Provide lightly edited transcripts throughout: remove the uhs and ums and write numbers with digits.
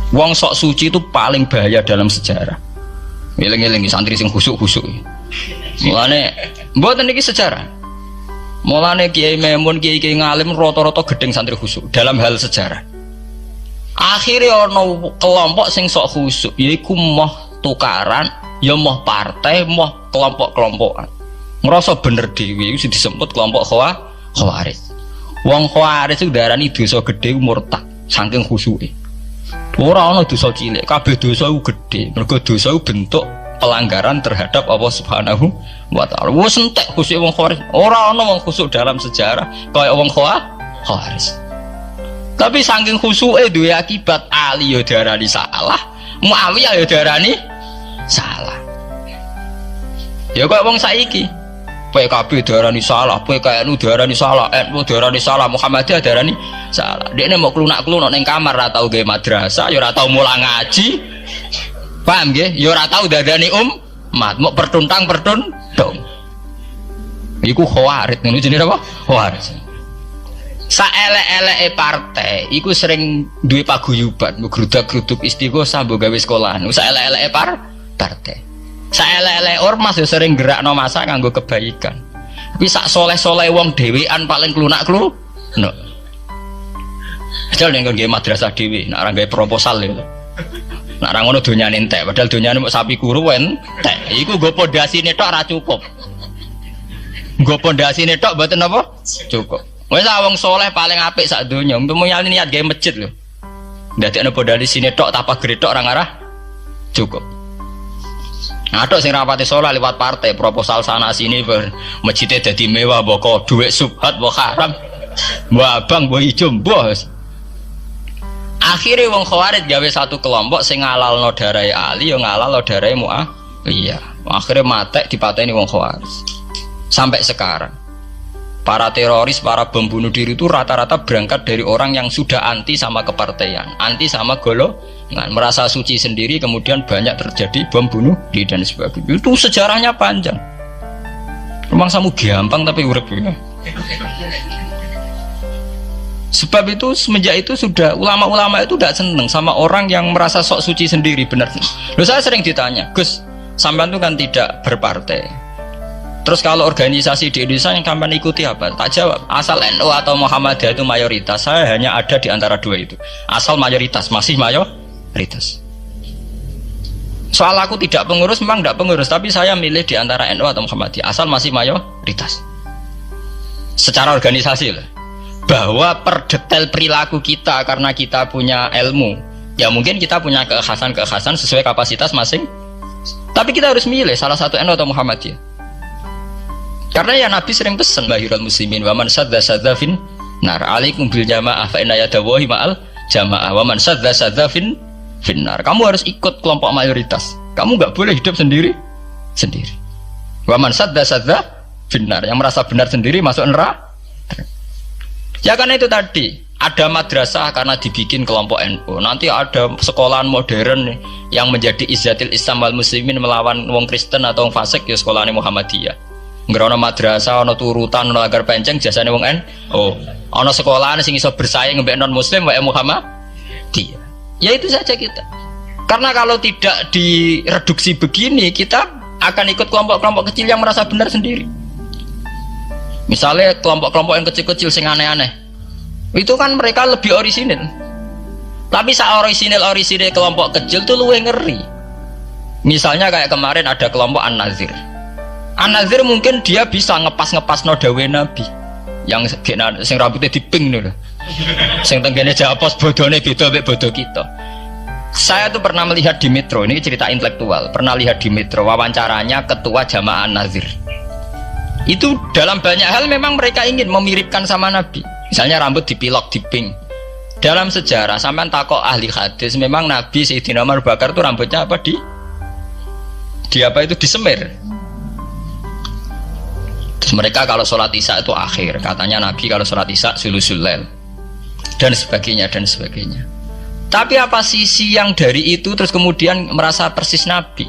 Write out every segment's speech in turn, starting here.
Wong sok suci itu paling bahaya dalam sejarah. Eling-eling santri sing khusuk-khusuk. Mulane mboten niki sejarah. Mulane Kiai Memun, Kiai ngalim rata-rata gedeng santri khusuk dalam hal sejarah. Akhirnya ono kelompok sing sok khusuk, yaiku moh tukaran, ya moh partai, moh kelompok-kelompokan. Ngerasa bener dhewe iku disebut kelompok Khawarij. Wong Khawarij itu darani dosa gedhe murtad saking khusuke. Ora ana dosa cilik, kabeh dosa iku gedhe. Mergo dosa iku bentuk pelanggaran terhadap Allah Subhanahu wa taala. Wes entek khusuk wong Khawarij. Ora ana wong khusuk dalam sejarah kaya wong Khawarij. Tapi saking khusuke duwe akibat Ali ya diarani salah, Muawiyah ya diarani salah. Ya kaya wong saiki PKB diarani salah, PKNU diarani salah, NU diarani salah, Muhammadiyah diarani salah. Dekne mau klunak-klunak ning kamar ora tau gawe madrasah, ya ora tau mulang ngaji. Paham nggih? Ya ora tau dadani mau pertuntang-pertuntung. Iku Khawarij, ngono jenenge apa? Khawarij. Saelek-eleke partai iku sering duwe paguyuban, ngrudak-gruduk Istighosah mbok gawe sekolahan. Saelek-eleke partai. Saelek-elek ormas ya sering gerakno masa nganggo kebaikan. Tapi sak soleh-soleh wong dhewean paling klunak-kluk. No. Padahal nek nggo madrasah dhewe, nek ora gawe proposal ya. Nek ora ngono donyane entek, padahal donyane mung sapi kuru entek. Iku nggo pondasine tok ora cukup. Nggo pondasine tok mboten apa? Cukup. Wis wong soleh paling apik sak donya, umpama niat gawe masjid lho. Ndadekno pondasine tok tanpa gretok ora ngarah cukup. Ada sing rapati sholat lewat partai proposal sana sini masjidnya jadi mewah boko duit subhat boko haram mbah abang mbah ijo bos. Akhirnya wong Khawarij gawe satu kelompok sing ngalalno darai Ali yo ngalalno darai Muawiyah. Akhirnya matek dipateni wong Khawarij. Sampai sekarang para teroris, para bom bunuh diri itu rata-rata berangkat dari orang yang sudah anti sama kepartaian, anti sama golongan, merasa suci sendiri, kemudian banyak terjadi bom bunuh diri dan sebagainya. Itu sejarahnya panjang. Memang samu gampang tapi urip ya. Sebab itu semenjak itu sudah ulama-ulama itu tidak seneng sama orang yang merasa sok suci sendiri, benar. Loh, saya sering ditanya, Gus, sampean itu kan tidak berpartai. Terus kalau organisasi di Indonesia yang kapan ikuti apa? Tak jawab. Asal NU atau Muhammadiyah itu mayoritas, saya hanya ada di antara dua itu. Asal mayoritas, masih mayoritas. Soal aku tidak pengurus, memang tidak pengurus, tapi saya milih di antara NU atau Muhammadiyah. Asal masih mayoritas. Secara organisasi lah. Bahwa per detail perilaku kita karena kita punya ilmu, ya mungkin kita punya kekhasan-kekhasan sesuai kapasitas masing. Tapi kita harus milih salah satu NU atau Muhammadiyah. Karena ya Nabi sering pesan bahirul muslimin wa man sadza fin nar alaikum bil jamaah fa inna yadawahi ma'al jamaah wa man sadza fin nar. Kamu harus ikut kelompok mayoritas. Kamu nggak boleh hidup sendiri. Wa man sadza fin nar, yang merasa benar sendiri masuk neraka. Ya karena itu tadi ada madrasah karena dibikin kelompok NU. Nanti ada sekolahan modern yang menjadi izzatil Islam wal muslimin melawan wong Kristen atau wong fasik, ya sekolahan Muhammadiyah. Ngerono madrasah, ono turutan, ono lagar penceng, jasane wong ono sekolahan sing iso bersaing mbek non muslim wae Muhammadiyah. Ya itu saja kita. Karena kalau tidak direduksi begini, kita akan ikut kelompok-kelompok kecil yang merasa benar sendiri. Misalnya kelompok-kelompok yang kecil-kecil sing aneh-aneh, itu kan mereka lebih orisinil. Tapi saat orisinil kelompok kecil tuh luwih ngeri. Misalnya kayak kemarin ada kelompok An-Nazir. An-Nazir mungkin dia bisa ngepas no dawe Nabi yang sing rambutnya diping nih, sing tenggene japos bodone beda mek bodo kita. Saya tuh pernah melihat di Metro, ini cerita intelektual, pernah lihat di Metro wawancaranya ketua Jamaah An-Nazir. Itu dalam banyak hal memang mereka ingin memiripkan sama Nabi. Misalnya rambut dipilok diping. Dalam sejarah sampean takok ahli hadis, memang Nabi Sayyidina Umar Bakar tuh rambutnya apa di apa itu disemir. Terus mereka kalau sholat isya itu akhir, katanya Nabi kalau sholat isya sulusul lail dan sebagainya. Tapi apa sisi yang dari itu terus kemudian merasa persis Nabi?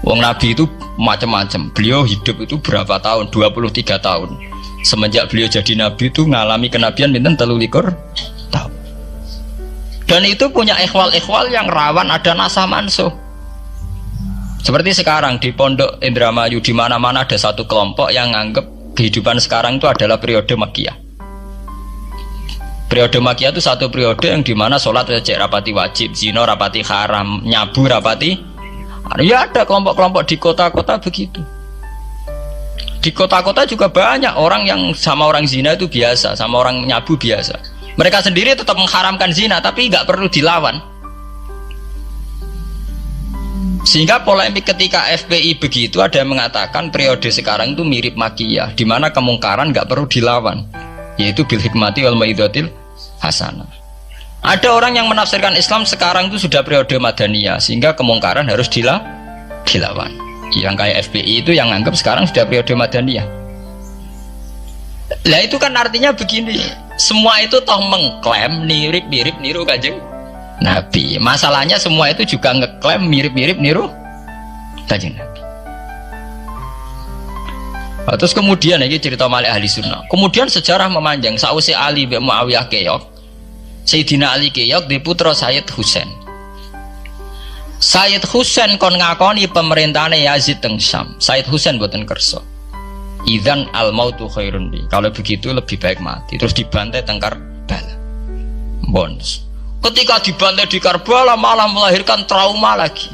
Wong Nabi itu macam-macam. Beliau hidup itu berapa tahun? 23 tahun. Semenjak beliau jadi Nabi itu ngalami kenabian pinten 23 tahun. Dan itu punya ikhwal-ikhwal yang rawan ada nasah mansuh. Seperti sekarang di Pondok Indramayu, di mana-mana ada satu kelompok yang nganggep kehidupan sekarang itu adalah periode Makkiyah. Periode Makkiyah itu satu periode yang dimana sholat cek rapati wajib, zina rapati haram, nyabu rapati. Ya ada kelompok-kelompok di kota-kota begitu. Di kota-kota juga banyak orang yang sama orang zina itu biasa, sama orang nyabu biasa. Mereka sendiri tetap mengharamkan zina, tapi nggak perlu dilawan. Sehingga polemik ketika FPI begitu, ada yang mengatakan periode sekarang itu mirip Makkiyah, di mana kemungkaran nggak perlu dilawan, yaitu bil hikmati wal mau'izatil hasanah. Ada orang yang menafsirkan Islam sekarang itu sudah periode Madaniyah, sehingga kemungkaran harus dilawan. Yang kayak FPI itu yang anggap sekarang sudah periode Madaniyah. Lah itu kan artinya begini, semua itu toh mengklaim mirip-mirip niru Kanjeng Nabi. Masalahnya semua itu juga ngeklaim mirip-mirip niru Kanjeng Nabi. Terus kemudian ini cerita Malik ahli sunnah. Kemudian sejarah memanjang. Sausi Ali bin Muawiyah keok, Sayyidina Ali keok di putra Sayyid Husain. Sayyid Husain kon ngakoni pemerintahane Yazid teng Syam. Sayyid Husain boten kersa. Idzan al mautu khairun li. Kalau begitu lebih baik mati. Terus dibantai teng Karbala. Bons. Ketika dibantai di Karbala malah melahirkan trauma lagi.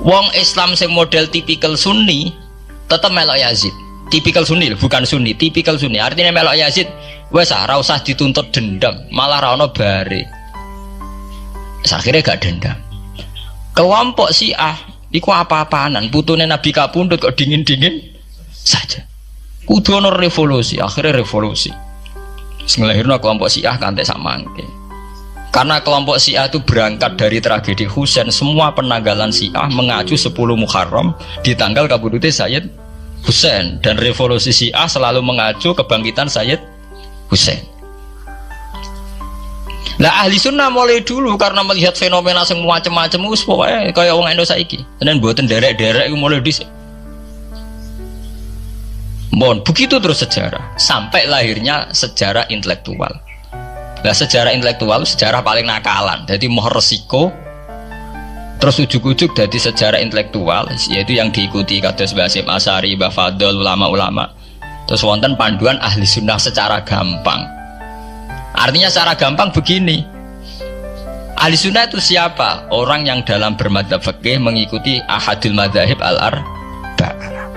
Wong Islam sing model tipikal Sunni tetap melok Yazid. Tipikal Sunni bukan Sunni, tipikal Sunni. Artinya melok Yazid wes ora usah dituntut dendam, malah ra ono bare. Akhirnya gak dendam. Kelompok Syiah iku apa-apaanan, putune Nabi kapundhut kok dingin-dingin saja. Kudu ono revolusi, akhirnya revolusi. Sing lahirno kelompok Syiah kanthi sak mangke. Karena kelompok Syiah itu berangkat dari tragedi Husain, semua penanggalan Syiah mengacu 10 Muharram di tanggal kabudute Sayyid Husain, dan revolusi Syiah selalu mengacu kebangkitan Sayyid Husain. Lah ahli sunnah mulai dulu karena melihat fenomena yang macam-macam wis pokoke kaya wong Indonesia saiki. Tenan mboten derek-derek iku mulai dhisik. Mohon begitu terus sejarah sampai lahirnya sejarah intelektual. Nah sejarah intelektual sejarah paling nakalan, jadi mau resiko terus ujuk-ujuk jadi sejarah intelektual, yaitu yang diikuti kados Mbah Hasyim Asy'ari, Mbah Fadl, ulama-ulama. Terus wonten panduan ahli sunnah secara gampang. Artinya secara gampang begini, ahli sunnah itu siapa? Orang yang dalam bermadzhab fikih mengikuti ahadul madzahib al-arba'ah.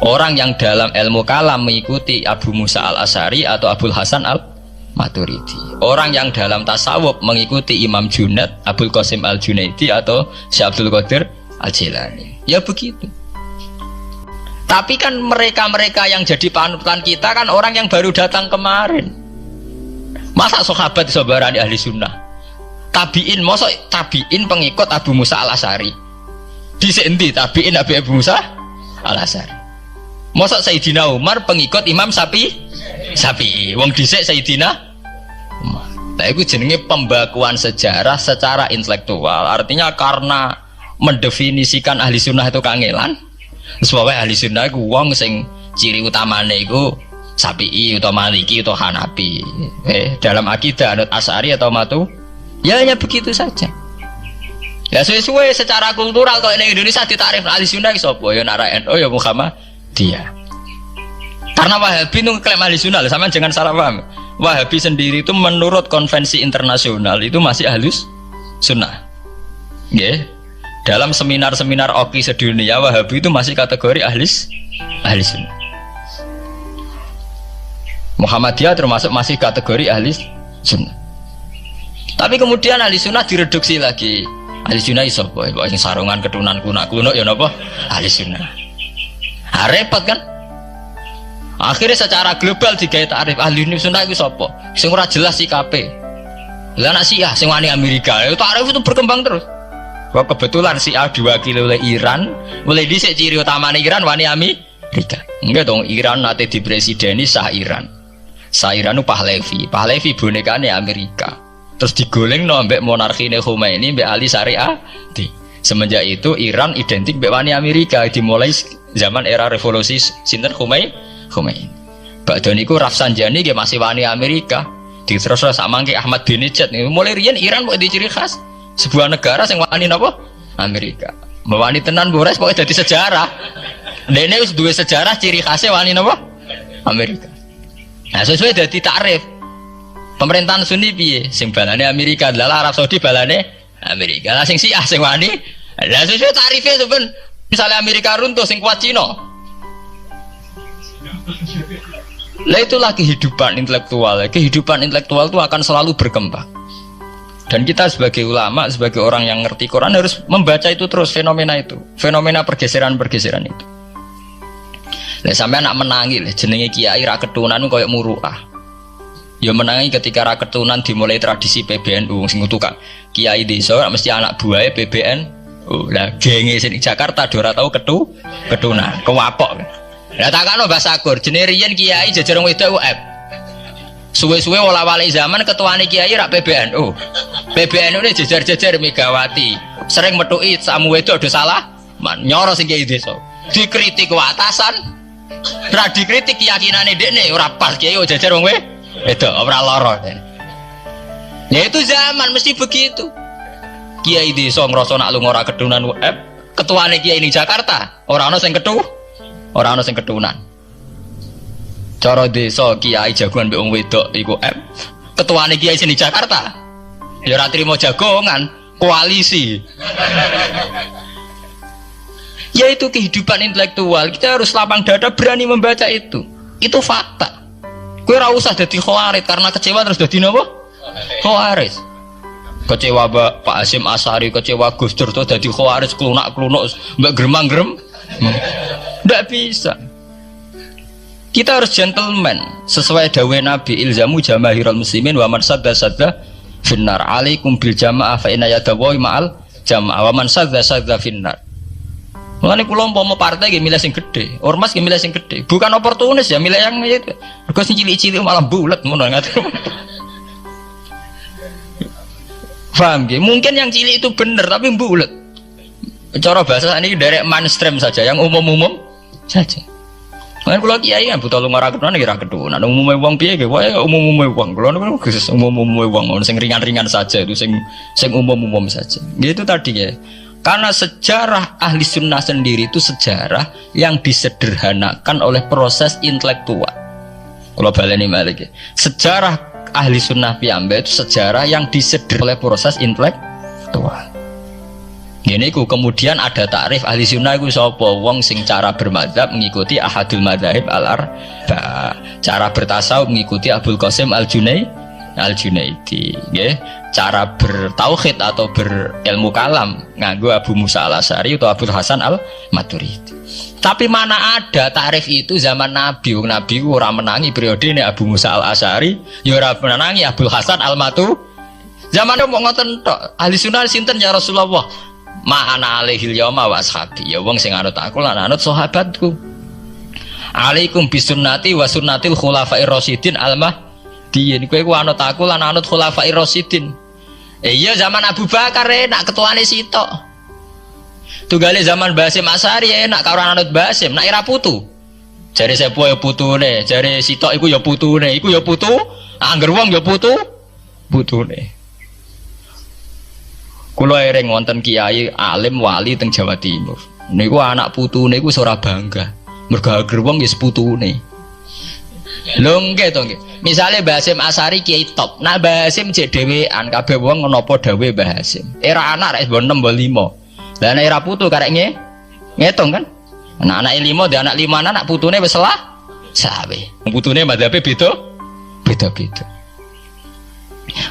Orang yang dalam ilmu kalam mengikuti Abu Musa al-Asy'ari atau Abul Hasan al-Maturidi. Orang yang dalam tasawuf mengikuti Imam Junaid, Abul Qasim al-Junaidi atau Syekh Abdul Qadir al-Jilani. Ya begitu. Tapi kan mereka-mereka yang jadi panutan kita kan orang yang baru datang kemarin. Masa sahabat sabarani ahli sunnah? Tabiin, masa tabiin pengikut Abu Musa al-Asy'ari? Dhisik endi tabiin Abu Musa al-Asy'ari? Masa Sayyidina Umar pengikut Imam Syafi'i? Wong dhisik Sayyidina Umar. Nah itu jenenge pembakuan sejarah secara intelektual. Artinya karena mendefinisikan ahli sunnah itu kangelan. Sebabnya ahli sunnah itu wong sing ciri utamanya itu Syafi'i atau Maliki atau Hanafi. Dalam akidah anut Asy'ari atau Matu, ya hanya begitu saja. Ya sesuai secara kultural kalau di Indonesia ditarif ahli sunnah sapa ya nara NU ya Muhammadiyah. Karena Wahabi itu klaim ahli sunnah, sama jangan salah paham. Wahabi sendiri itu menurut konvensi internasional itu masih ahli sunnah. Yeah. Dalam seminar-seminar OKI sedunia Wahabi itu masih kategori ahli sunnah. Muhammadiyah termasuk masih kategori ahli sunnah. Tapi kemudian ahli sunnah direduksi lagi. Ahli sunnah iso boy, sing sarungan ketunan kuno ya napa? Ahli sunnah. Repot kan? Akhirnya secara global digawe takrif ahli sunnah itu sapa? Sing ora jelas sikape. Lah anak Syiah sing wani Amerika, itu takrif itu berkembang terus. Wah kebetulan Syiah diwakili oleh Iran, mulai dhisik ciri utamane Iran wani Amerika. Enggak dong, Iran nate dipresideni Shah Iran. Shah Iran itu Pahlavi bonekane Amerika. Terus digolengno mbek monarkine Khomeini mbek Ali Syariah. Semenjak itu Iran identik mbek wani Amerika, dimulai zaman era revolusi sinten Khomeini. Badhe niku Rafsanjani nggih masih wani Amerika. Terus sama ke Ahmad Ahmadinejad nih. Mulai riyen Iran kok di ciri khas sebuah negara yang wani napa? Amerika. Wani tenan Boris pokoknya jadi sejarah. Dene wis duwe sejarah ciri khasnya wani napa? Amerika. Nah sesuai dari takrif pemerintahan Sunni piye? Sing balane Amerika, adalah Arab Saudi balane Amerika. Lah sing Syiah sing wani. Lah sesuai tarifnya itu ben misalnya Amerika runtuh sing kuat Cina. Lah itulah kehidupan intelektual. Kehidupan intelektual itu akan selalu berkembang. Dan kita sebagai ulama, sebagai orang yang ngerti Quran harus membaca itu terus fenomena itu, fenomena pergeseran-pergeseran itu. Lah sampai anak menangi lah jenenge kiai ra ketunan koyo muruah. Ya menangi ketika ra ketunan dimulai tradisi PBNU sing tukang kiai desa mesti anak buahe PBNU. Lah genge sing Jakarta do ora tau ketunan, kewapok. Lah takano Mbah Sakur, jenenge riyen kiai jajar wong wedok UF. Suwe-suwe wala-wali zaman ketuane kiai rak PBNU. PBNU ini jajar-jajar Megawati. Sering metuki samu wedok do salah, nyoro sing kiai desa. Dikritik atasan, ra dikritik keyakinane dekne ora pas kiai jajar wong wedok ora lara. Ya itu zaman mesti begitu. Kiai desa ngrasa nak lunga ora kedunan UF, ketuane kiai ning Jakarta ora ana sing Orang ana sing ketunan. Cara desa kiai jagoan mbek wong wedok iku ketuane kiai sing di Jakarta. Ya ora trimo jagongan, koalisi. Yaitu kehidupan intelektual. Kita harus lapang dada berani membaca itu. Itu fakta. Kowe ora usah dadi khawarit karena kecewa terus dadi napa? Khawarit. Kecewa Pak Hasyim Asy'ari, kecewa Gus Dur terus dadi khawarit klunak-klunuk mbek gremang-grem. Tidak bisa. Kita harus gentleman sesuai dawuh Nabi ilzamu jamaahirul muslimin wa man sadda finnar alaikum bil jamaah fa inna yadawi ma'al jamaah wa man sadda finnar. Mulane kula umpama partai nggih milih sing gedhe, ormas nggih milih sing gedhe. Bukan oportunis ya milih yang itu. Mergo sing cilik-cilik malah bulet ngono ngaten. Paham nggih? Mungkin yang cilik itu bener tapi bulet. Cara bahasa ini derek mainstream saja, yang umum-umum saja. Kan kalau kiai kan butuh lunga ra ketunan kira ketunan. Umumnya wong piye ge wae umum-umum wong. Kalau niku khusus umum-umum wong, sing ringan-ringan saja itu sing umum-umum saja. Gitu tadi ya. Karena sejarah ahli sunnah sendiri itu sejarah yang disederhanakan oleh proses intelektual. Kalau baleni malih sejarah ahli sunnah piyambak itu sejarah yang disederhanakan oleh proses intelektual. Gini ku kemudian ada takrif ahli sunnah ku sapa wong sing cara bermadzhab mengikuti ahadul madzahib al-arba, cara bertasawuf mengikuti Abdul Qasim al-Junaidi, nggih. Cara bertauhid atau berilmu kalam nganggo Abu Musa al-Asy'ari atau Abdul Hasan al-Maturidi. Tapi mana ada takrif itu zaman Nabi? Nabi ku ora menangi periode ini Abu Musa al-Asy'ari, ya ora menangi Abdul Hasan al-Maturidi. Zaman mau ngoten tok. Ahli sunnah sinten ya Rasulullah? Ma'ana alaihil yauma wa ashabi. Ya wong sing anut aku lan anut sahabatku. Alaikum bisunnati wa sunnatil khulafair rasyidin al-mahdiyyin. Kowe ku anut aku lan anut khulafair rasyidin. Iya zaman Abu Bakar enak ketuane sitok. Tunggale zaman Basim Asy'ari enak karo anut Basim, nak era putu. Jare sepo ya putune, jare sitok iku ya putune, iku ya putu, angger wong ya putune. Kula ereng wonten kiai alim wali teng Jawa Timur. Niku anak putune niku ora bangga. Mergo ager wong ya seputune. Lho nggih to nggih. Misale Mbah Hasyim Asy'ari kiai top. Nah Mbah Hasyim jek dhewean kabeh wong napa dawuh Mbah Hasyim. Era anak rek 6 5. Lah nek era putu karek ngitung kan. Anak-anak 5 dhe anak 5 anak putune wis sawe. Putune madzhabe beda-beda.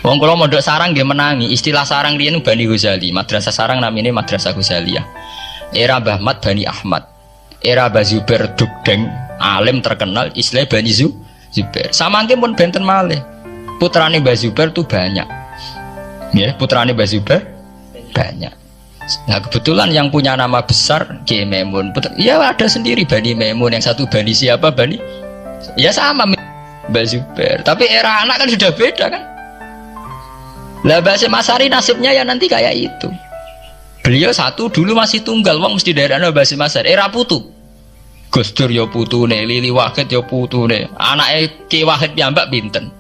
Wong kula mondok sarang nggih menangi. Istilah sarang riyen Bani Ghazali, madrasah sarang namine Madrasah Ghazaliyah. Era Mbah Ahmad Bani Ahmad. Era Mbah Zubair Dugdeng, alim terkenal istilah Bani Zubair. Samangke pun benten malih. Putrane Mbah Zubair tuh banyak. Ya, putrane Mbah Zubair banyak. Nah, kebetulan yang punya nama besar Ki Maimun. Ya ada sendiri Bani Maimun, yang satu Bani siapa? Bani. Ya sama Mbah Zubair. Tapi era anak kan sudah beda kan? Lah Basim Asy'ari nasibnya ya nanti kayak itu. Beliau satu dulu masih tunggal, wong mesti daerahnya Basim Asy'ari. Era putu. Gus Dur ya putune, Lili Wahid ya putune. Anake Ki Wahid piyambak pinten?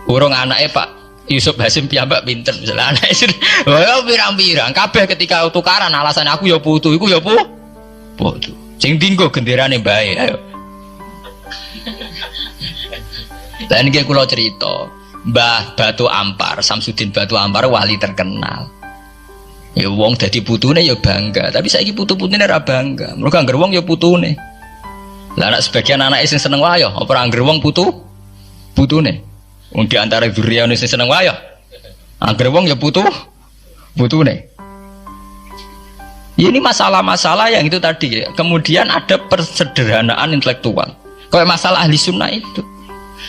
Urung anake Pak Yusuf Hasim piyambak pinten misalnya anake wah pirang-pirang kabeh ketika tukaran alasan aku ya putu iku ya putu sing dinggo genderane bae ayo. Dan iki kula cerita Mbah Batu Ampar Samsudin Batu Ampar wali terkenal ya wong dadi putune ya bangga tapi saiki putu-putune ora bangga mergo angger wong ya putune lah anak sebagian anak sing seneng wayah apa ora angger wong putune wong di antara dzurriyane sing seneng wayah angger wong ya putune ini masalah-masalah yang itu tadi ya. Kemudian ada persederhanaan intelektual kayak masalah ahli sunnah itu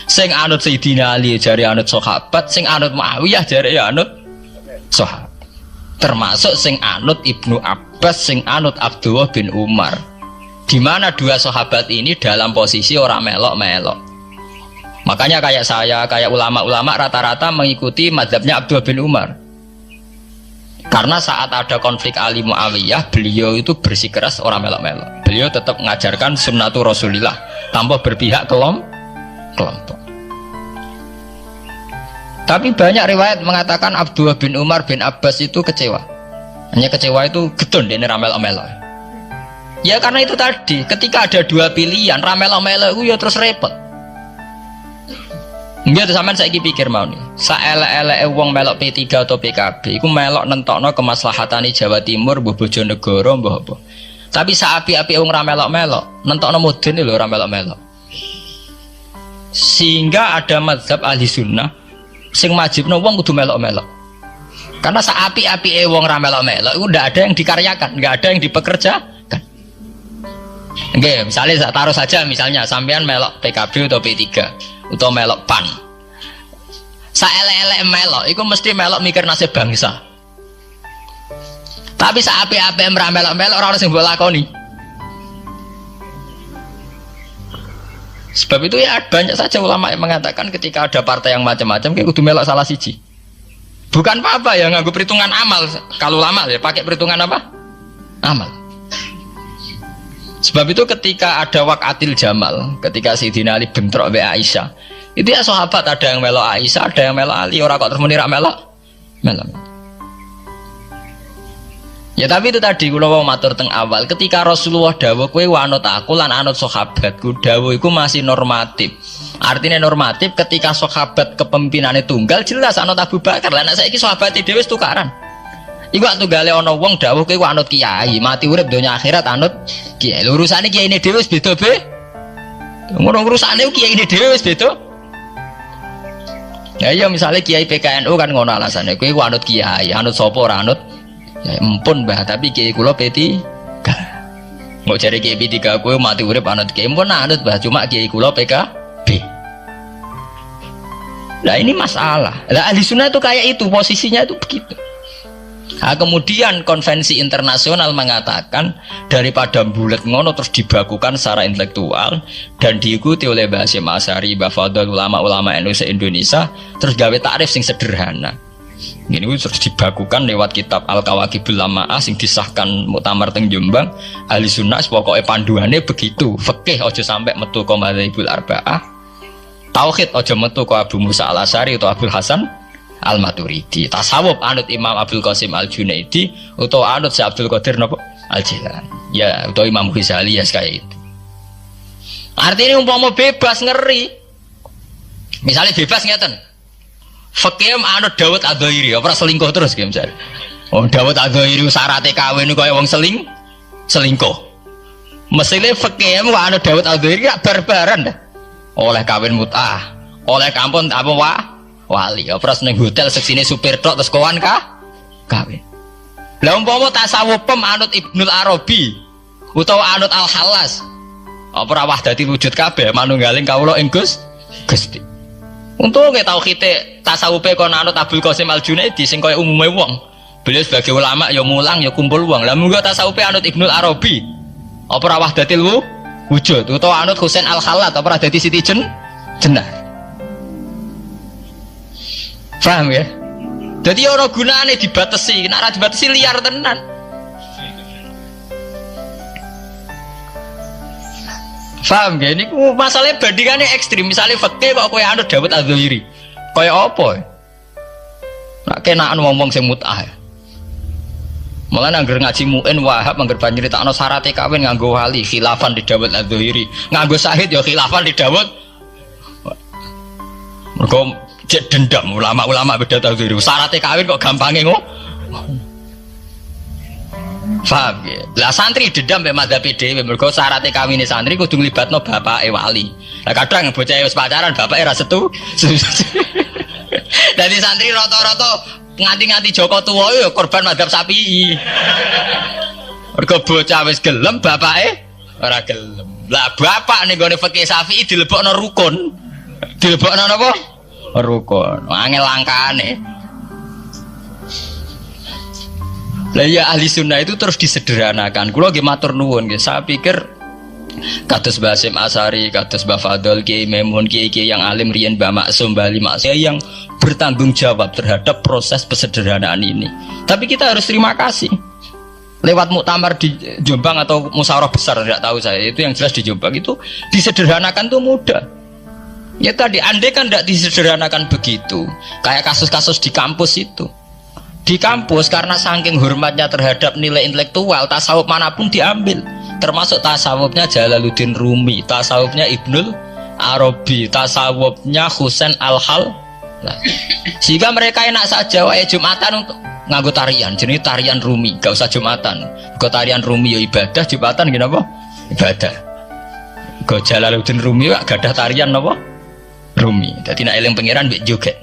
sing anut Sayyidina Ali jare anut sahabat sing anut Muawiyah jare ya anut sahabat termasuk sing anut Ibnu Abbas sing anut Abdullah bin Umar di mana dua sahabat ini dalam posisi orang melok-melok makanya kayak saya kayak ulama-ulama rata-rata mengikuti mazhabnya Abdullah bin Umar karena saat ada konflik Ali Muawiyah beliau itu bersikeras orang melok-melok beliau tetap mengajarkan sunnatul Rasulillah tanpa berpihak kelompok. Tapi banyak riwayat mengatakan Abdullah bin Umar bin Abbas itu kecewa. Hanya kecewa itu gedon dene ramel-melok. Ya karena itu tadi, ketika ada dua pilihan ramel-melok itu ya terus repot. Nggih sampean saiki pikir mau nih. Saelek-eleke wong melok P3 atau PKB iku melok nentokno kemaslahatane Jawa Timur, mbuh Bojonegoro, mbuh apa. Tapi saapi-api wong ramelok-melok, nentokno mudin lho ramelok-melok. Sehingga ada mazhab ahli sunnah sing majibno wong kudu melok-melok karena saapi-api wong ra melok-melok itu ndak ada yang dikaryakan nggak ada yang dipekerjakan oke misalnya taruh saja misalnya sampean melok PKB atau P3 atau melok PAN saelek-elek melok itu mesti melok mikir nasib bangsa tapi saapi-api ra melok-melok ora ono sing mbok lakoni. Sebab itu ya banyak saja ulama yang mengatakan ketika ada partai yang macam-macam kayak kudu melok salah siji. Bukan apa-apa ya nganggo perhitungan amal. Kalau lama ya pakai perhitungan apa? Amal. Sebab itu ketika ada waqatil Jamal, ketika Sayyidina Ali bentrok be Aisyah, itu ya sahabat ada yang melok Aisyah, ada yang melok Ali, ora kok terus muni ra melok. Ya tapi itu tadi kula mau matur teng awal ketika Rasulullah dawuh kowe anut aku lan anut sahabatku dawuh iku masih normatif. Artinya normatif ketika sahabat kepemimpinannya tunggal jelas anut Abu Bakar. Lah nek saiki sahabat dhewe wis tukaran. Iku tunggale ana wong dawuh kowe anut kiai, mati urip donya akhirat anut kiai. Urusane kiyaine dhewe wis beda be. Ngono urusane kiyaine dhewe wis beda. Ya iya misalnya kiai PKNU kan ngono alasane kowe anut kiai, anut sapa ora anut ya empun mbah tapi kiai kula P3 mau cari kiai P3 kowe mati urip anut kiai empun anut mbah cuma kiai kula PKB. Nah ini masalah. Lah ahli sunnah itu kayak itu posisinya itu begitu. Nah, kemudian konvensi internasional mengatakan daripada bulet ngono terus dibakukan secara intelektual dan diikuti oleh Mbah Hasyim Asy'ari, Mbah Fadl, ulama-ulama Indonesia terus gawe takrif sing sederhana. Ini terus dibakukan lewat kitab Al-Kawakibul Lama'ah sing disahkan muktamar teng Jombang. Ahli sunnah pokoknya panduannya begitu. Fikih aja sampai metu ka madzhabul arba'ah. Tauhid aja metu ka Abu Musa Al-Asy'ari atau Abdul Hasan Al-Maturidi. Tasawuf anut Imam Abdul Qasim Al-Junaidi atau anut si Abdul Qadir napa Al-Jilani. Ya, atau Imam Ghazali ya kayak itu. Artinya umpama bebas ngeri. Misalnya bebas ngeten. Fikih anut Dawud Adzairi, ora selingkuh terus ki misalnya. Oh, Dawud Adzairi syaratnya kawin kaya wong selingkuh. Mesine fikih anut Dawud Adzairi gak barbaran dah. Oleh kawin mut'ah, oleh kampun apa wali. Ora seneng hotel seksine supir tok terus kawan kawin. Lah umpama tasawuf anut Ibnul Arabi utawa anut Al-Hallas. Apa ora wahdati wujud kabeh manunggaling kawula ing Gusti. Untuk kita tahu kita tasawufe kon anut Abdul Qasim Al-Junaidi sing kaya umume wong. Beliau sebagai ulama ya mulang ya kumpul wong. Lah munggo tasawufe anut Ibnul Arabi. Apa ora wahdatil wujud utawa anut Husain Al-Khallat apa ora dadi Siti Jenar. Paham ya? Jadi ora gunane dibatasi, nek ora dibatasi liar tenan. Paham gak? Ini masalahnya bandingannya ekstrim. Misalnya fakih kok kowe anut Dawud Adzairi, Kaya apa? Nak kenaan wong-wong sing mut'ah. Malah angger ngaji muin Wahab angger banjur nyritakno syaraté kawin nganggo wali khilafan di Dawud Adz-Dzahiri. Nganggo syahid ya khilafan di Dawud. Mergo cek dendam ulama-ulama beda Adz-Dzahiri. Syaraté kawin kok gampange ngono. Paham ya? Lah santri dendam mek madzhab dhewe mergo syaraté kawine santri kudu nglibatno bapake wali. Lah kadang bocah wis pacaran bapake ra setu. Dadi santri rata-rata nganti-nganti Joko tuwa ya korban madzhab Syafi'i. Mergo bocah wis gelem bapake ora gelem. Lah bapak ning gone fikih Syafi'i dilebokno rukun. Dilebokno napa? Rukun. Angel langkane. Lah ya ahli sunnah itu terus disederhanakan. Kula nggih matur nuwun nggih. Saya pikir kados Mbah Hasyim Asy'ari, kados Mbah Fadl, Kiai Maimun, kiai-kiai yang alim riyen Mbah Maksum, Mbah Ali Maksum yang bertanggung jawab terhadap proses pesederhanaan ini. Tapi kita harus terima kasih. Lewat muktamar di Jombang atau musyawarah besar tidak tahu saya, itu yang jelas di Jombang itu disederhanakan tuh mudah. Ya tadi andai kan tidak disederhanakan begitu, kayak kasus-kasus di kampus itu. Di kampus karena saking hormatnya terhadap nilai intelektual, tasawuf manapun diambil. Termasuk tasawufnya Jalaluddin Rumi, tasawufnya Ibnul Arabi, tasawufnya Husain Al-Hal. Nah, sehingga mereka enak saja wae Jumatan untuk nganggo tarian, jenis tarian Rumi, gak usah Jumatan. Go tarian Rumi ya ibadah, Jumatan gini apa? Ibadah. Go Jalaluddin Rumi wak gadah tarian apa? Rumi. Dadi nek eling pangeran mbek joget.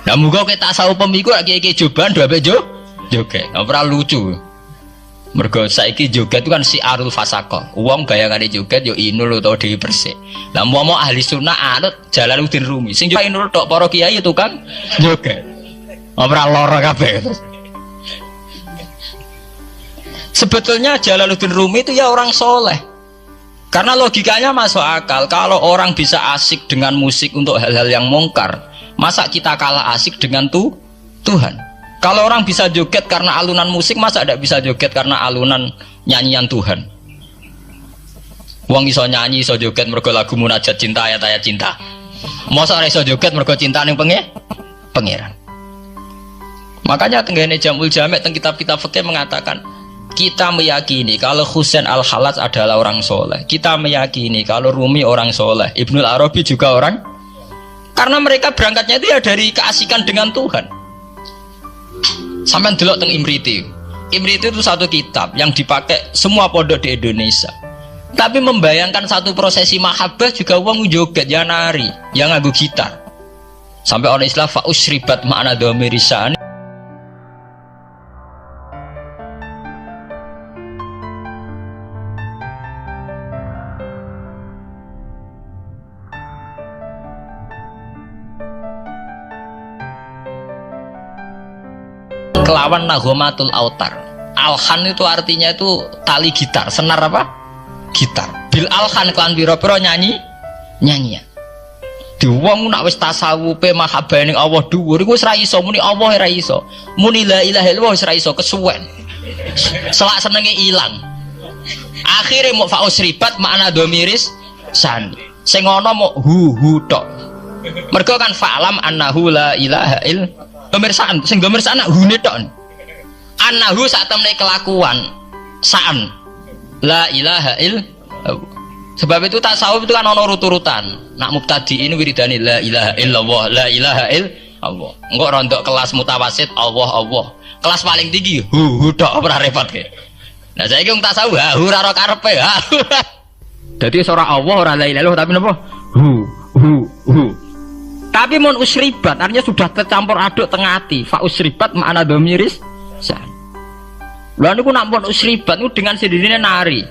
Lah muga kita tasawuf pemiku lagi iki joban dua bejo joget. Ora lucu. Mergo saiki joget itu kan si arul fasaqah. Wong bayangane joget yo inul utawa Dewi Persik. Lah mau ahli sunnah anut Jalaluddin Rumi. Sing joget inul tok para kiai itu kan joget. Ora lara kabeh. Sebetulnya Jalaluddin Rumi itu ya orang soleh. Karena logikanya masuk akal. Kalau orang bisa asik dengan musik untuk hal-hal yang mungkar, masa kita kalah asik dengan Tuhan? Kalau orang bisa joget karena alunan musik, masa tidak bisa joget karena alunan nyanyian Tuhan? Wong iso nyanyi, iso joget mergo lagu munajat cinta, ayat-ayat cinta. Masa ora iso joget mergo cinta ning pangeran. Makanya tenggene Jamul Jami' teng kitab-kitab fikih mengatakan, kita meyakini kalau Husain Al-Hallaj adalah orang soleh. Kita meyakini kalau Rumi orang soleh, Ibnul Arabi juga orang. Karena mereka berangkatnya itu ya dari keasikan dengan Tuhan. Sampai delok teng Imriti. Imriti itu satu kitab yang dipakai semua pondok di Indonesia. Tapi membayangkan satu prosesi mahabbah juga wong joget ya nari, yang nganggo gitar. Sampai orang istilah fa usribat ma'ana dhamirisan. Kelawan naghomatul autar. Alhan itu artinya itu tali gitar, senar apa? Gitar. Bil alhan kelan pira-pira nyanyian. Di wong nak wis tasawufe mahabbah ning Allah dhuwur iku wis ra iso muni Allah ra iso. Muni la ilaha illallah wis ra iso kesuwen. Selak senenge ilang. Akhire mau faus ribat makna domiris san. Sing ana mau hu tok. Mergo kan fa'lam annahu la ilaha illallah. Pemirsaan, sing pemirsaan hune tok. Annahu sak temne kelakuan saan. La ilaha illallah. Sebab itu tasawuf itu kan ana urut-urutan. Nak mubtadiin wiridane la ilaha illallah, la ilaha illallah. Engko rondok kelas mutawasit Allah. Kelas paling tinggi hu tok ora repot ke. Nah saiki wong tasawuf hu ora ora karepe. Dadi ora Allah ora la ilaha illallah tapi napa? Hu. Tapi mon usribat artinya sudah tercampur aduk tengah hati. Fa usribat makna domiris san. Lha niku nak mon usribat niku dengan sendirinya nari.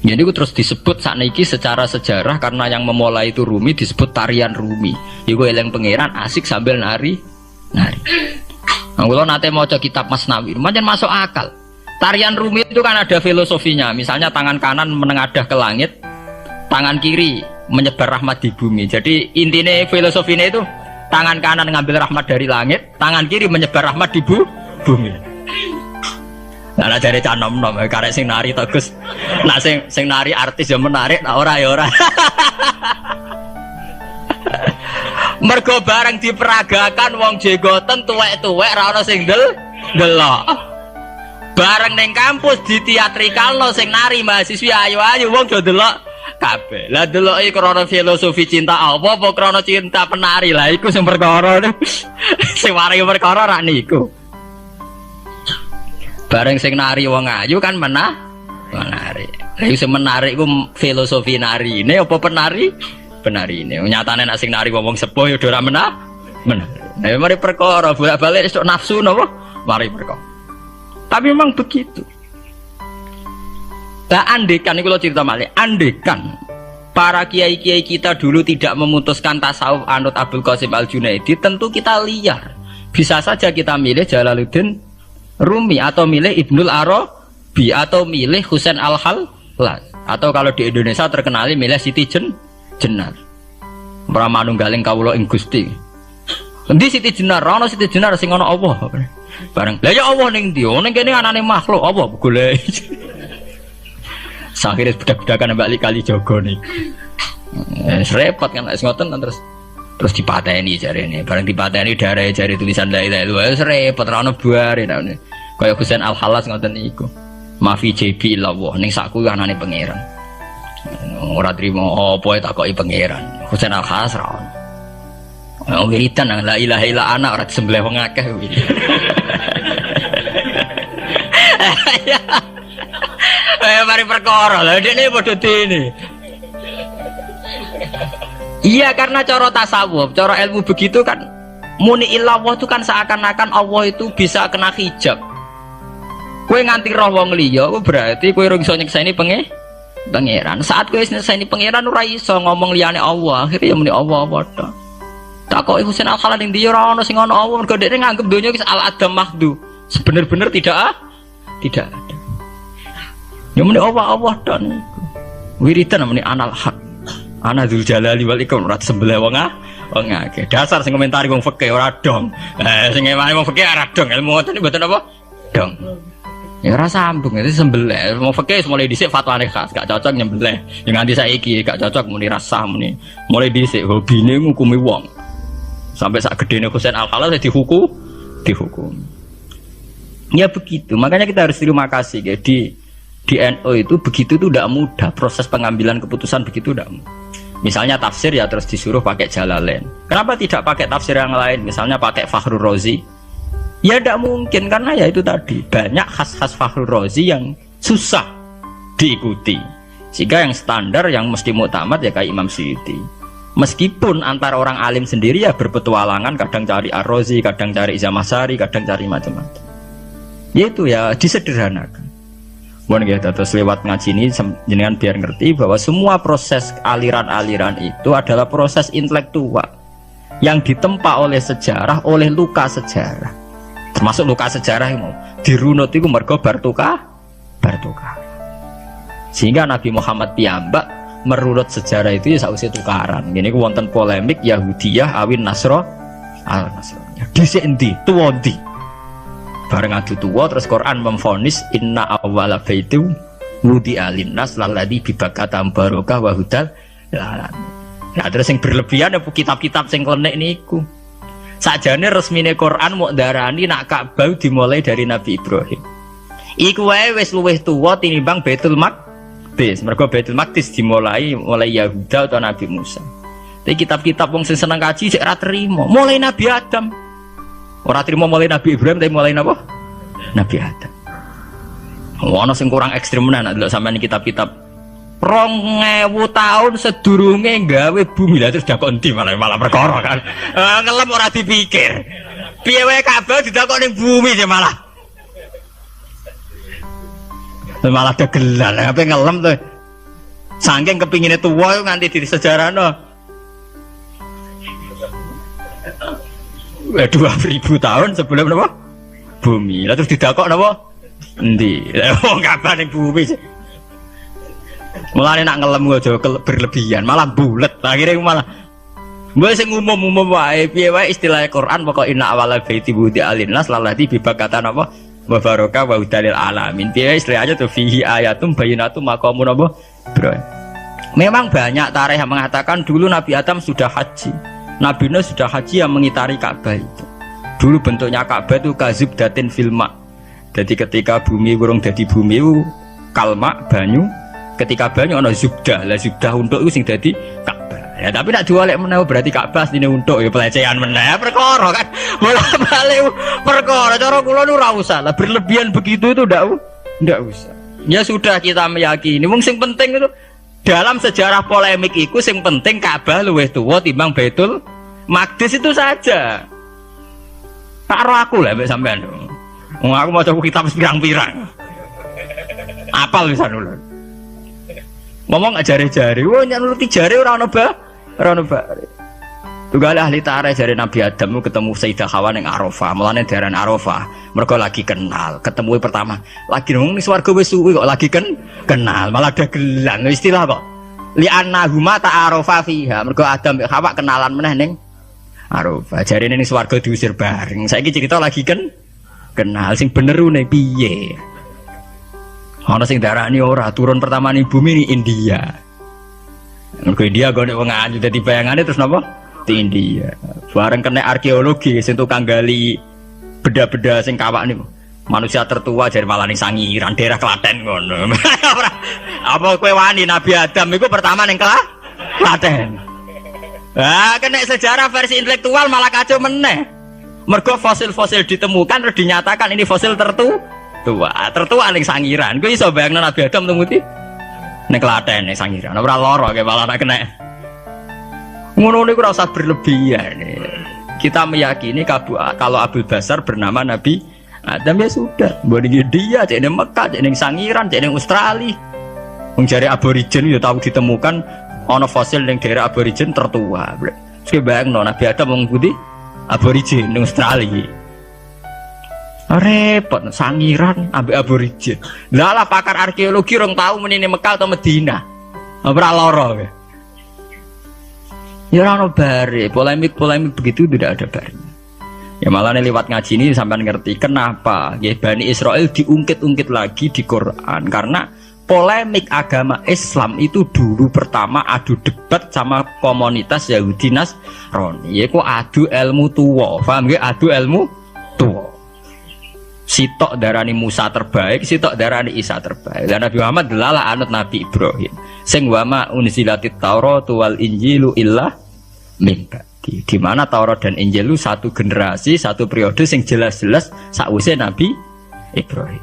Jadi terus disebut sakniki secara sejarah karena yang memulai itu Rumi disebut tarian Rumi. Iku eleng pangeran asik sambil nari. Nah, kalau nate maca kitab Masnawi, macam masuk akal. Tarian Rumi itu kan ada filosofinya. Misalnya tangan kanan menengadah ke langit, tangan kiri menyebar rahmat di bumi. Jadi intinya filosofinya itu tangan kanan ngambil rahmat dari langit, tangan kiri menyebar rahmat di bumi. Nah, dari canom-nom karek sing nari tegus. Nah, sing nari artis yang menarik, nah ora ya ora. Mergo bareng diperagakan wong jenggoten tuwek-tuwek ra ono sing delok. Bareng ning kampus diteatrikalno sing nari mahasiswa ayu-ayu wong do delok kabeh. Lah deloke krana filosofi cinta apa krana cinta penari. Lah iku sing perkara. Sing waringi perkara ra niku. Bareng sing nari wong ayu kan menari. Lah sing menarik iku filosofi narine apa penari? Penari ini nyatane nek sing nari wong sepuh ya ora menah. Nah, mari perkara bolak-balik esuk nafsu napa? Mari perkara. Tapi memang begitu. Lah andekan niku cerita malih, andekan para kiai-kiai kita dulu tidak memutuskan tasawuf anut Abdul Qasim Al-Junaidi, tentu kita liar. Bisa saja kita milih Jalaluddin Rumi atau milih Ibnul Arabi atau milih Husain Al-Hallaj atau kalau di Indonesia terkenal milih Siti Jenar. Pramanunggaling kawula ing Gusti. Endi Siti Jenar? Ana Siti Jenar sing ana Allah. Bareng. Lah ya Allah ning ndi? Ning kene anane makhluk apa golek. Sakhire budak-budakan Mbak Kali Jogo nih. Repot kan nek ngoten terus dipateni jarene. Bareng dipateni darah jari tulisan la ilaha illallah. Wis repot ra ono buare nane. Kaya Husain Al-Hallaj ngoten niku. Mafi JB illallah ning sakku anane pangeran. Ora trimo apa takoki pangeran. Husain Al-Hallaj ra ono. Wiridan la ilaha illa ana ora disembelih wong akeh kuwi. Mari perkara lha dekne padha dene. Iya karena cara tasawuf, cara ilmu begitu kan muni illallah itu kan seakan-akan Allah itu bisa kena hijab. Kowe nganti roh wong liya ku berarti kowe ora iso nyekseni pangeran. Saat kowe nyekseni pangeran ora iso ngomong liyane Allah, akhire ya muni Allah tok. Takoki Husain Al-Hallaj ning ndi ora ono sing ana Allah, mergo dekne nganggep donya wis al-adam mahdu. Sebener-bener tidak ada. Ya muni Allah tok niku. Wiridan muni anal haq. Ana dzul jalali wal ikram ora sembelih wong akeh. Dasar sing komentari wong fikih ora dong. Sing ngene wong fikih ora dong. Ilmu ngoten mboten apa? Dong. Ya ora sambung itu sembelih. Wong fikih mulai dhisik fatwane khas, gak cocok nyembelih. Ya nganti saiki gak cocok muni rasah muni. Mulai dhisik hobine ngukumi wong. Sampai sak gedene Husain Al-Hallaj dihukum. Ya begitu. Makanya kita harus terima kasih ya di NU itu begitu itu tidak mudah proses pengambilan keputusan begitu tidak mudah. Misalnya tafsir ya terus disuruh pakai Jalalain. Kenapa tidak pakai tafsir yang lain? Misalnya pakai Fakhrul Razi. Ya tidak mungkin karena ya itu tadi banyak khas-khas Fakhrul Razi yang susah diikuti. Sehingga yang standar yang mesti muktamad ya kayak Imam Suyuti. Meskipun antara orang alim sendiri ya berpetualangan, kadang cari Ar-Razi, kadang cari Zamasari, kadang cari macam-macam. Yaitu ya disederhanakan. Mohon kita terus lewat ngaji ini jenengan biar ngerti bahwa semua proses aliran-aliran itu adalah proses intelektual yang ditempa oleh sejarah, oleh luka sejarah. Termasuk luka sejarah itu dirunut itu mergo bartukah. Sehingga Nabi Muhammad piyambak merunut sejarah itu ya sausé tukaran. Gini ku wonten polemik Yahudiyah awin Nasro al-Nasrani. Dhisik endi? Tuwa endi? Bareng adu tua terus Quran memvonis inna awwala baitu wudi'a linnas lalladzi bibakata barokah wa hudal lalamin. Nah terus yang berlebihan apa kitab-kitab sing klenik niku. Sakjane resmine Quran mok darani nak Ka'bah dimulai dari Nabi Ibrahim. Iku wae wis luwih tuwa tinimbang Baitul Maqdis. Mergo Baitul Maqdis dimulai oleh Yahuda atau Nabi Musa. Tapi kitab-kitab wong sing seneng kaji sik ora trimo. Mulai Nabi Adam. Ora trimo mulai Nabi Ibrahim tapi mulai napa? Nabi Adam. Ono sing kurang ekstrem menan nek sampeyan kitab-kitab 2000 tahun sedurunge gawe bumi lah terus dakon ndi malah perkara kan. Ngelem ora dipikir. Piye wae Ka'bah didakok ning bumi sih malah. Malah dagelan apa ngelem tuh. Saking kepingine tuwa nganti di sejarahno. 2000 tahun sebelum apa? Bumi. Lah terus didakok napa? Endi? Wong kabar ning bumi. Mulane nak ngelem aja berlebihan, malah bulet. Akhire malah mbok sing umum-umum wae, piye wae istilah Quran pokok inna awwala baiti wudi'a linnas lalladzi bibakatan apa? Wa baraka wa hudalil alamin. Piye istilahnya tuh fihi ayatum bayyinatum maqamun apa? Bro. Memang banyak tarikh yang mengatakan dulu Nabi Adam sudah haji. Nabi Nuh sudah haji yang mengitari Ka'bah itu. Dulu bentuknya Ka'bah itu kazubdatin filma. Jadi ketika bumi burung jadi bumi itu kalma banyu, ketika banyu ana zubdah. Lah zubdah untuk itu sing dadi Ka'bah. Ya tapi nak diwalek menawa berarti Ka'bah asline untuk ya pelecehan meneh perkara kan. Bola-balik perkara cara kula nu ora usah lah berlebihan begitu itu ndak usah. Ya sudah kita meyakini wong sing penting itu dalam sejarah polemik itu sing penting Ka'bah luwih tuwa timbang Baitul Maqdis itu saja. Karo aku lah mbek sampean. Wong aku maca kitab pirang-pirang. Apal wisan lho. Ngomong gak jare-jare, wah nuruti jare ora ono bare. Tunggal ahli tarikh jare Nabi Adam ketemu Sayyidah Hawa ning Arafah, mulane diaran Arafah. Mergo lagi kenal, ketemu pertama. Lagi nang swarga wis suwi kok lagi kenal, malah dagelan istilah kok. Li annahuma ta'arafa fiha. Mergo Adam mek Hawa kenalan meneh ning Arafah. Jarene ning swarga diusir bareng. Saiki cerita lagi kenal sing bener ne piye? Ana sing darani ora turun pertama ning bumi ning India. Mergo India gone wong ayu dadi bayangane terus napa? Di India. Bareng kena arkeologi sing tukang gali beda-beda sing kawak niku. Manusia tertua jare malah ning Sangiran, daerah Klaten ngono. Apa kowe wani Nabi Adam iku pertama ning Klaten. Ah, kena sejarah versi intelektual malah kacau meneh. Mergo fosil-fosil ditemukan terus dinyatakan ini fosil tertua ning Sangiran. Kowe iso bayangno Nabi Adam tumuti ning Klaten ning Sangiran. Ora lara kae malah kena. Ngono niku ora usah berlebihan. Kita meyakini kalau Abul Basar bernama Nabi Adam ya sudah. Mbok dia cek ning Mekah, cek ning Sangiran, cek ning Australia. Wong jare aborigin ya tahu ditemukan ana fosil ning daerah aborigin tertua. Terus bayangno Nabi Adam wong putih aborigin ning Australia. Repot Sangiran ambek aborigin. Lah pakar arkeologi rong tahu menine Mekah atau Madinah. Ora lara ya. Ya ora ono bare, polemik begitu tidak ada barenya. Ya malah lewat ngaji ini sampai ngerti kenapa ya Bani Israel diungkit-ungkit lagi di Quran karena polemik agama Islam itu dulu pertama adu debat sama komunitas Yahudi Nasrani. Yaiku adu ilmu tuwa, paham nggih? Adu ilmu tuwa. Sitok darani Musa terbaik, sitok darani Isa terbaik. Dan Nabi Muhammad adalah anut Nabi Ibrahim. Sing wa ma unzilatit Taurat wal Injilu illa min ba'di. Di mana Taurat dan Injil itu satu generasi, satu periode sing jelas-jelas sakwise Nabi Ibrahim.